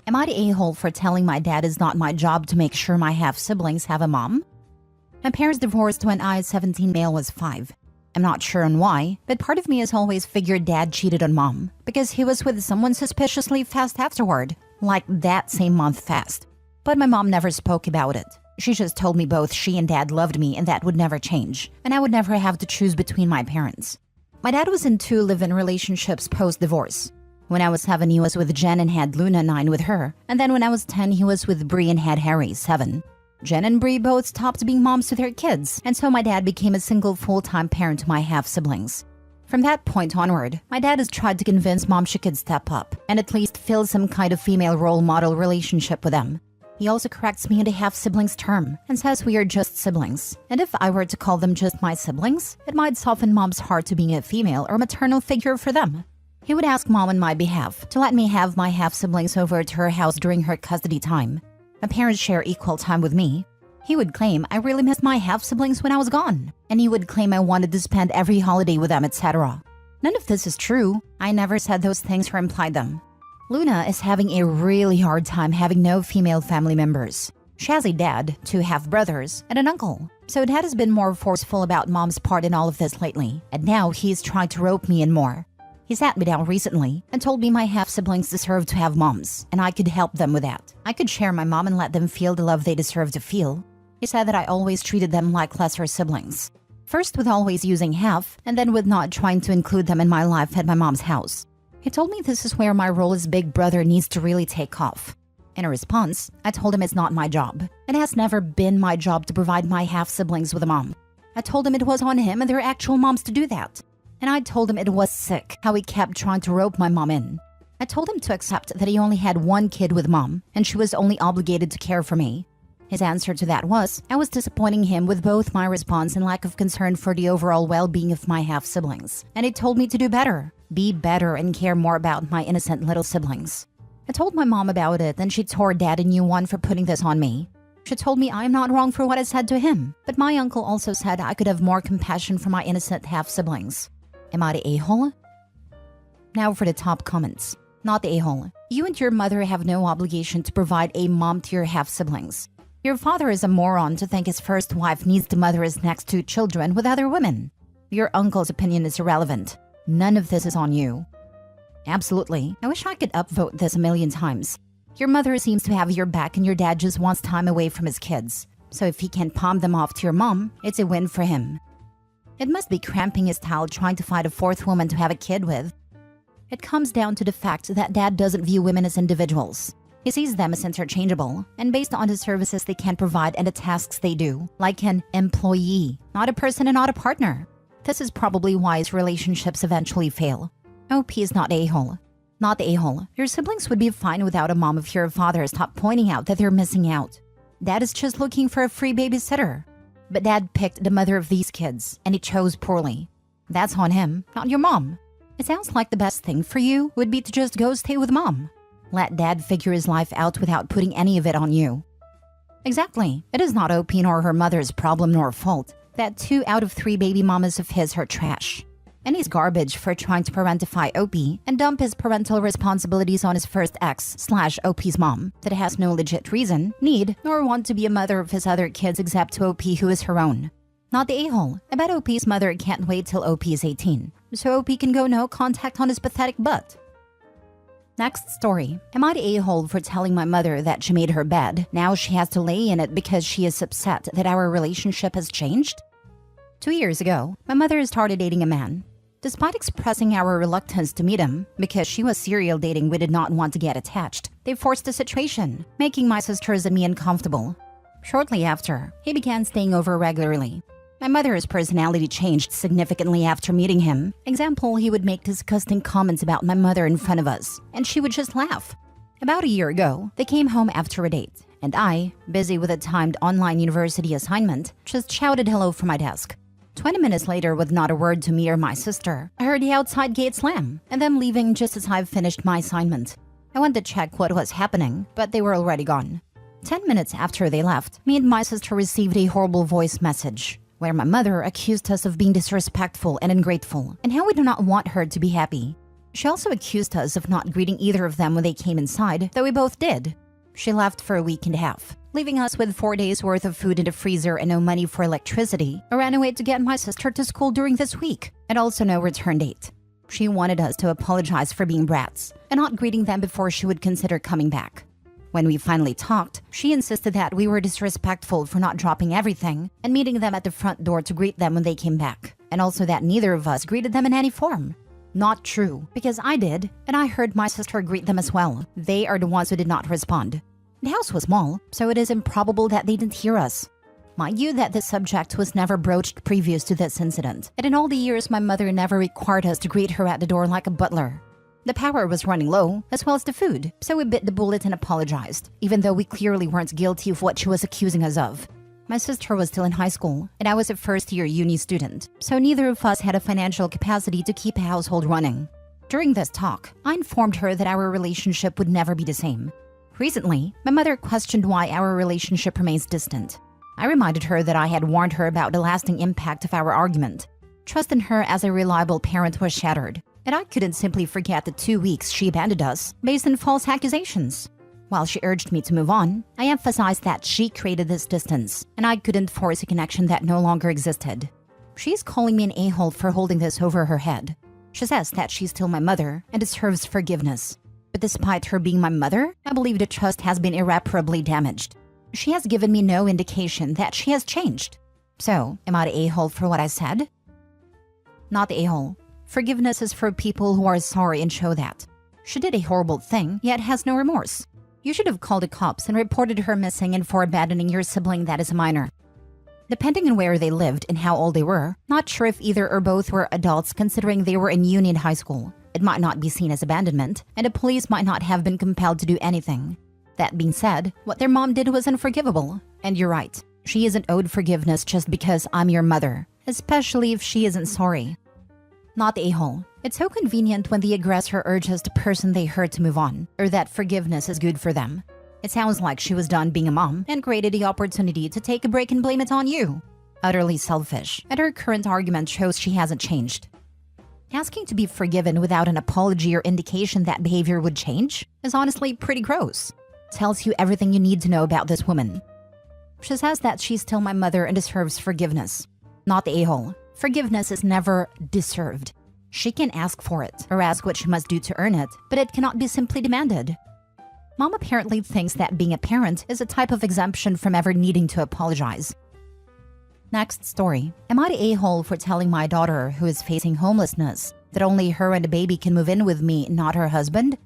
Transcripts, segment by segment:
Am I the a-hole for telling my dad it's not my job to make sure my half-siblings have a mom? My parents divorced when I, 17 male, was 5. I'm not sure on why, but part of me has always figured dad cheated on mom because he was with someone suspiciously fast afterward, like that same month fast. But my mom never spoke about it. She just told me both she and dad loved me and that would never change, and I would never have to choose between my parents. My dad was in 2 live-in relationships post-divorce. When I was 7, he was with Jen and had Luna, 9, with her. And then when I was 10, he was with Bree and had Harry, 7. Jen and Bree both stopped being moms to their kids, and so my dad became a single full-time parent to my half-siblings. From that point onward, my dad has tried to convince mom she could step up and at least fill some kind of female role model relationship with them. He also corrects me into half-siblings term and says we are just siblings. And if I were to call them just my siblings, it might soften mom's heart to being a female or maternal figure for them. He would ask mom on my behalf to let me have my half-siblings over to her house during her custody time. My parents share equal time with me. He would claim I really missed my half-siblings when I was gone, and he would claim I wanted to spend every holiday with them, etc. None of this is true. I never said those things or implied them. Luna is having a really hard time having no female family members. She has a dad, 2 half-brothers, and an uncle. So dad has been more forceful about mom's part in all of this lately, and now he's trying to rope me in more. He sat me down recently and told me my half-siblings deserve to have moms, and I could help them with that. I could share my mom and let them feel the love they deserve to feel. He said that I always treated them like lesser siblings. First with always using half, and then with not trying to include them in my life at my mom's house. He told me this is where my role as big brother needs to really take off. In a response, I told him it's not my job. It has never been my job to provide my half-siblings with a mom. I told him it was on him and their actual moms to do that. And I told him it was sick how he kept trying to rope my mom in. I told him to accept that he only had 1 kid with mom, and she was only obligated to care for me. His answer to that was, I was disappointing him with both my response and lack of concern for the overall well-being of my half-siblings. And he told me to do better, be better, and care more about my innocent little siblings. I told my mom about it, and she tore dad a new one for putting this on me. She told me I'm not wrong for what I said to him, but my uncle also said I could have more compassion for my innocent half-siblings. Am I the a-hole? Now for the top comments. Not the a-hole. You and your mother have no obligation to provide a mom to your half-siblings. Your father is a moron to think his first wife needs to mother his next 2 children with other women. Your uncle's opinion is irrelevant. None of this is on you. Absolutely. I wish I could upvote this a million times. Your mother seems to have your back and your dad just wants time away from his kids. So if he can palm them off to your mom, it's a win for him. It must be cramping his style trying to find a 4th woman to have a kid with. It comes down to the fact that dad doesn't view women as individuals. He sees them as interchangeable, and based on the services they can provide and the tasks they do, like an employee, not a person and not a partner. This is probably why his relationships eventually fail. OP is not a-hole. Not the a-hole. Your siblings would be fine without a mom if your father stopped pointing out that they're missing out. Dad is just looking for a free babysitter. But dad picked the mother of these kids, and he chose poorly. That's on him, not your mom. It sounds like the best thing for you would be to just go stay with mom. Let dad figure his life out without putting any of it on you. Exactly. It is not OP nor her mother's problem nor fault that 2 out of 3 baby mamas of his are trash. And he's garbage for trying to parentify OP and dump his parental responsibilities on his first ex/OP's mom that has no legit reason, need, nor want to be a mother of his other kids except to OP who is her own. Not the a-hole. I bet OP's mother can't wait till OP is 18, so OP can go no contact on his pathetic butt. Next story. Am I the a-hole for telling my mother that she made her bed? Now she has to lay in it because she is upset that our relationship has changed? 2 years ago, my mother started dating a man. Despite expressing our reluctance to meet him, because she was serial dating we did not want to get attached, they forced the situation, making my sisters and me uncomfortable. Shortly after, he began staying over regularly. My mother's personality changed significantly after meeting him. Example, he would make disgusting comments about my mother in front of us, and she would just laugh. About a year ago, they came home after a date, and I, busy with a timed online university assignment, just shouted hello from my desk. 20 minutes later, with not a word to me or my sister, I heard the outside gate slam, and them leaving just as I finished my assignment. I went to check what was happening, but they were already gone. 10 minutes after they left, me and my sister received a horrible voice message, where my mother accused us of being disrespectful and ungrateful, and how we do not want her to be happy. She also accused us of not greeting either of them when they came inside, though we both did. She left for a week and a half, leaving us with 4 days worth of food in the freezer and no money for electricity. I ran away to get my sister to school during this week, and also no return date. She wanted us to apologize for being brats and not greeting them before she would consider coming back. When we finally talked, she insisted that we were disrespectful for not dropping everything and meeting them at the front door to greet them when they came back, and also that neither of us greeted them in any form. Not true, because I did, and I heard my sister greet them as well. They are the ones who did not respond. The house was small, so it is improbable that they didn't hear us. Mind you that this subject was never broached previous to this incident, and in all the years my mother never required us to greet her at the door like a butler. The power was running low, as well as the food, so we bit the bullet and apologized, even though we clearly weren't guilty of what she was accusing us of. My sister was still in high school, and I was a first-year uni student, so neither of us had a financial capacity to keep a household running. During this talk, I informed her that our relationship would never be the same. Recently, my mother questioned why our relationship remains distant. I reminded her that I had warned her about the lasting impact of our argument. Trust in her as a reliable parent was shattered, and I couldn't simply forget the 2 weeks she abandoned us based on false accusations. While she urged me to move on, I emphasized that she created this distance, and I couldn't force a connection that no longer existed. She's calling me an a-hole for holding this over her head. She says that she's still my mother and deserves forgiveness. But despite her being my mother, I believe the trust has been irreparably damaged. She has given me no indication that she has changed. So, am I the a-hole for what I said? Not the a-hole. Forgiveness is for people who are sorry and show that. She did a horrible thing, yet has no remorse. You should have called the cops and reported her missing and for abandoning your sibling that is a minor. Depending on where they lived and how old they were, not sure if either or both were adults considering they were in Union High School. It might not be seen as abandonment, and the police might not have been compelled to do anything. That being said, what their mom did was unforgivable. And you're right, she isn't owed forgiveness just because I'm your mother, especially if she isn't sorry. Not the a-hole. It's so convenient when the aggressor urges the person they hurt to move on, or that forgiveness is good for them. It sounds like she was done being a mom and created the opportunity to take a break and blame it on you. Utterly selfish, and her current argument shows she hasn't changed. Asking to be forgiven without an apology or indication that behavior would change is honestly pretty gross. Tells you everything you need to know about this woman. She says that she's still my mother and deserves forgiveness. Not the a-hole. Forgiveness is never deserved. She can ask for it, or ask what she must do to earn it, but it cannot be simply demanded. Mom apparently thinks that being a parent is a type of exemption from ever needing to apologize. Next story. Am I the a-hole for telling my daughter, who is facing homelessness, that only her and the baby can move in with me, not her husband?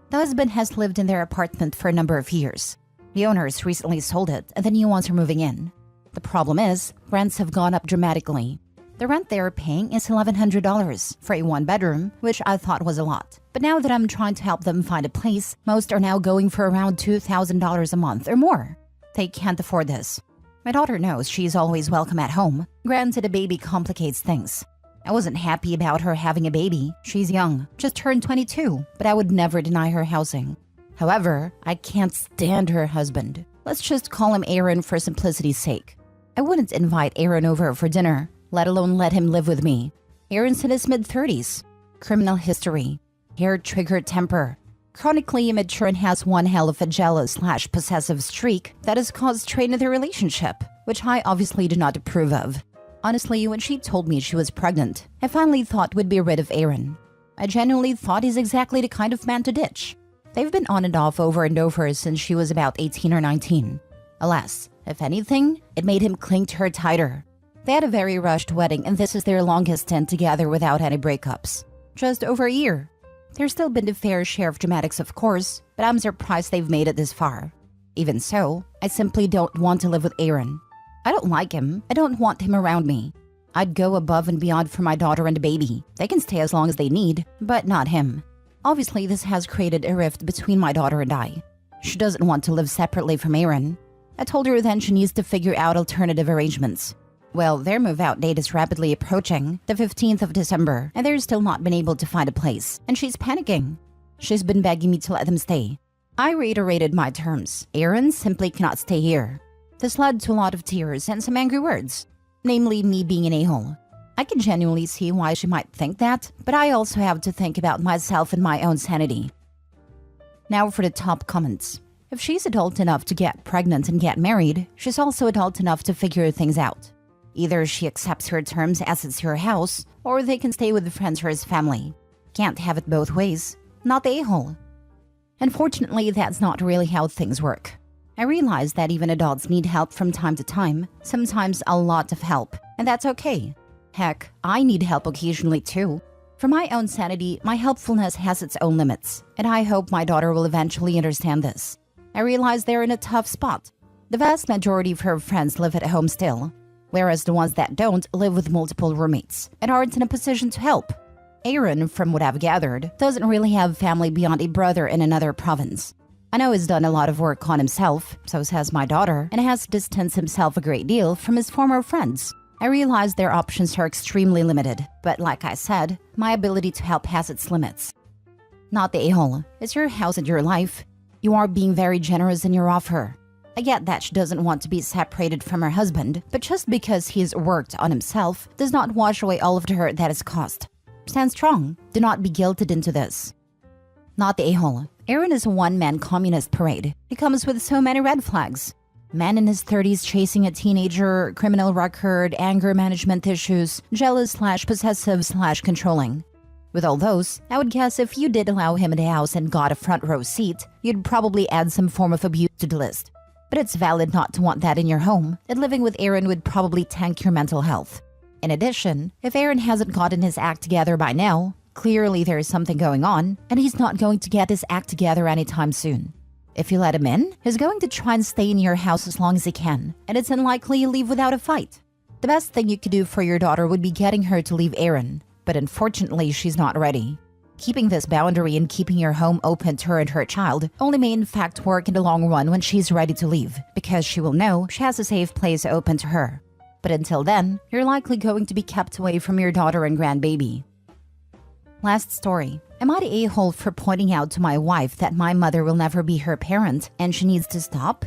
The husband has lived in their apartment for a number of years. The owners recently sold it, and the new ones are moving in. The problem is, rents have gone up dramatically. The rent they are paying is $1,100 for a one-bedroom, which I thought was a lot. But now that I'm trying to help them find a place, most are now going for around $2,000 a month or more. They can't afford this. My daughter knows she's always welcome at home. Granted, a baby complicates things. I wasn't happy about her having a baby. She's young, just turned 22, but I would never deny her housing. However, I can't stand her husband. Let's just call him Aaron for simplicity's sake. I wouldn't invite Aaron over for dinner, let alone let him live with me. Aaron's in his mid-30s. Criminal history. Hair-triggered temper. Chronically immature and has one hell of a jealous/possessive streak that has caused strain in their relationship, which I obviously do not approve of. Honestly, when she told me she was pregnant, I finally thought we'd be rid of Aaron. I genuinely thought he's exactly the kind of man to ditch. They've been on and off over and over since she was about 18 or 19. Alas, if anything, it made him cling to her tighter. They had a very rushed wedding, and this is their longest stint together without any breakups. Just over a year. There's still been a fair share of dramatics, of course, but I'm surprised they've made it this far. Even so, I simply don't want to live with Aaron. I don't like him. I don't want him around me. I'd go above and beyond for my daughter and the baby. They can stay as long as they need, but not him. Obviously, this has created a rift between my daughter and I. She doesn't want to live separately from Aaron. I told her then she needs to figure out alternative arrangements. Well, their move-out date is rapidly approaching, the 15th of December, and they're still not been able to find a place, and she's panicking. She's been begging me to let them stay. I reiterated my terms. Aaron simply cannot stay here. This led to a lot of tears and some angry words, namely me being an a-hole. I can genuinely see why she might think that, but I also have to think about myself and my own sanity. Now for the top comments. If she's adult enough to get pregnant and get married, she's also adult enough to figure things out. Either she accepts her terms as it's her house, or they can stay with the friends or his family. Can't have it both ways. Not the a-hole. Unfortunately, that's not really how things work. I realize that even adults need help from time to time, sometimes a lot of help, and that's okay. Heck, I need help occasionally too. For my own sanity, my helpfulness has its own limits, and I hope my daughter will eventually understand this. I realize they're in a tough spot. The vast majority of her friends live at home still, whereas the ones that don't live with multiple roommates and aren't in a position to help. Aaron, from what I've gathered, doesn't really have family beyond a brother in another province. I know he's done a lot of work on himself, so has my daughter, and has distanced himself a great deal from his former friends. I realize their options are extremely limited, but like I said, my ability to help has its limits. Not the a-hole. It's your house and your life. You are being very generous in your offer. I get that she doesn't want to be separated from her husband, but just because he's worked on himself does not wash away all of the hurt that has caused. Stand strong. Do not be guilted into this. Not the a-hole. Aaron is a one-man communist parade. He comes with so many red flags. Man in his 30s chasing a teenager, criminal record, anger management issues, jealous/possessive/controlling. With all those, I would guess if you did allow him in the house and got a front row seat, you'd probably add some form of abuse to the list. But it's valid not to want that in your home, and living with Aaron would probably tank your mental health. In addition, if Aaron hasn't gotten his act together by now, clearly there is something going on, and he's not going to get his act together anytime soon. If you let him in, he's going to try and stay in your house as long as he can, and it's unlikely he'll leave without a fight. The best thing you could do for your daughter would be getting her to leave Aaron, but unfortunately she's not ready. Keeping this boundary and keeping your home open to her and her child only may in fact work in the long run when she's ready to leave, because she will know she has a safe place open to her. But until then, you're likely going to be kept away from your daughter and grandbaby. Last story. Am I the a-hole for pointing out to my wife that my mother will never be her parent and she needs to stop?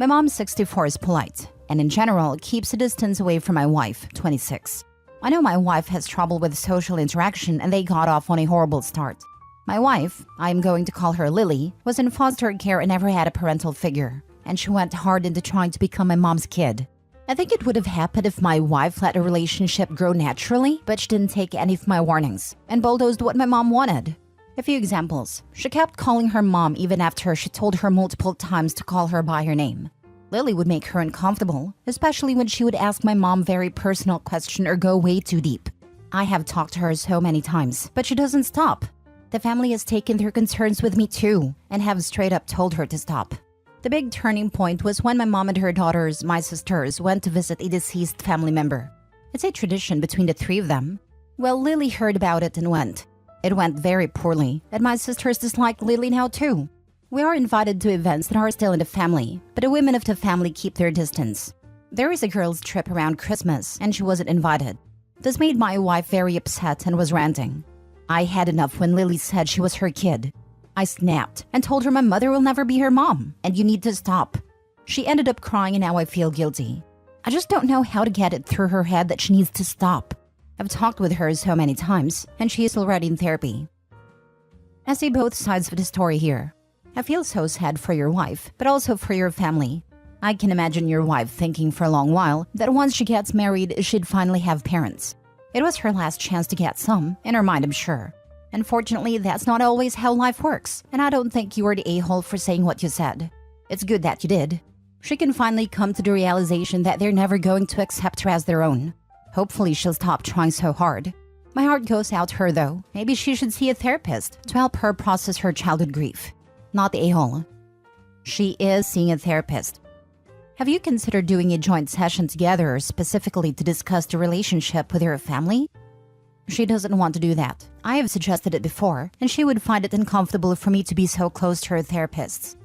My mom, 64, is polite, and in general keeps a distance away from my wife, 26. I know my wife has trouble with social interaction and they got off on a horrible start. My wife, I am going to call her Lily, was in foster care and never had a parental figure, and she went hard into trying to become my mom's kid. I think it would have happened if my wife let a relationship grow naturally, but she didn't take any of my warnings and bulldozed what my mom wanted. A few examples. She kept calling her mom even after she told her multiple times to call her by her name. Lily would make her uncomfortable, especially when she would ask my mom very personal question or go way too deep. I have talked to her so many times, but she doesn't stop. The family has taken their concerns with me too, and have straight up told her to stop. The big turning point was when my mom and her daughters, my sisters, went to visit a deceased family member. It's a tradition between the three of them. Well, Lily heard about it and went. It went very poorly, and my sisters dislike Lily now too. We are invited to events that are still in the family, but the women of the family keep their distance. There is a girls' trip around Christmas, and she wasn't invited. This made my wife very upset and was ranting. I had enough when Lily said she was her kid. I snapped and told her my mother will never be her mom, and you need to stop. She ended up crying and now I feel guilty. I just don't know how to get it through her head that she needs to stop. I've talked with her so many times, and she is already in therapy. I see both sides of the story here. I feel so sad for your wife, but also for your family. I can imagine your wife thinking for a long while that once she gets married, she'd finally have parents. It was her last chance to get some, in her mind I'm sure. Unfortunately, that's not always how life works, and I don't think you were the a-hole for saying what you said. It's good that you did. She can finally come to the realization that they're never going to accept her as their own. Hopefully she'll stop trying so hard. My heart goes out to her though. Maybe she should see a therapist to help her process her childhood grief. Not the a-hole. She is seeing a therapist. Have you considered doing a joint session together specifically to discuss the relationship with her family? She doesn't want to do that. I have suggested it before, and she would find it uncomfortable for me to be so close to her therapists.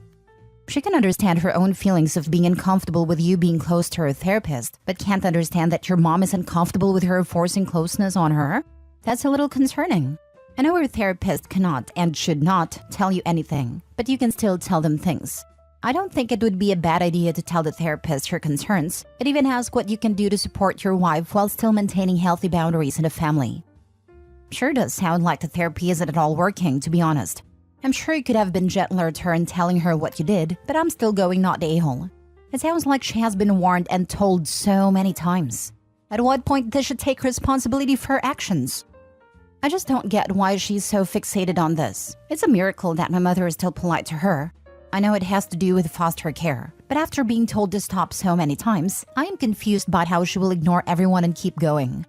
She can understand her own feelings of being uncomfortable with you being close to her therapist, but can't understand that your mom is uncomfortable with her forcing closeness on her? That's a little concerning. I know her therapist cannot and should not tell you anything, but you can still tell them things. I don't think it would be a bad idea to tell the therapist your concerns, and even ask what you can do to support your wife while still maintaining healthy boundaries in the family. Sure does sound like the therapy isn't at all working, to be honest. I'm sure you could have been gentler to her in telling her what you did, but I'm still going not the a-hole. It sounds like she has been warned and told so many times. At what point does she take responsibility for her actions? I just don't get why she's so fixated on this. It's a miracle that my mother is still polite to her. I know it has to do with foster care, but after being told to stop so many times, I am confused about how she will ignore everyone and keep going.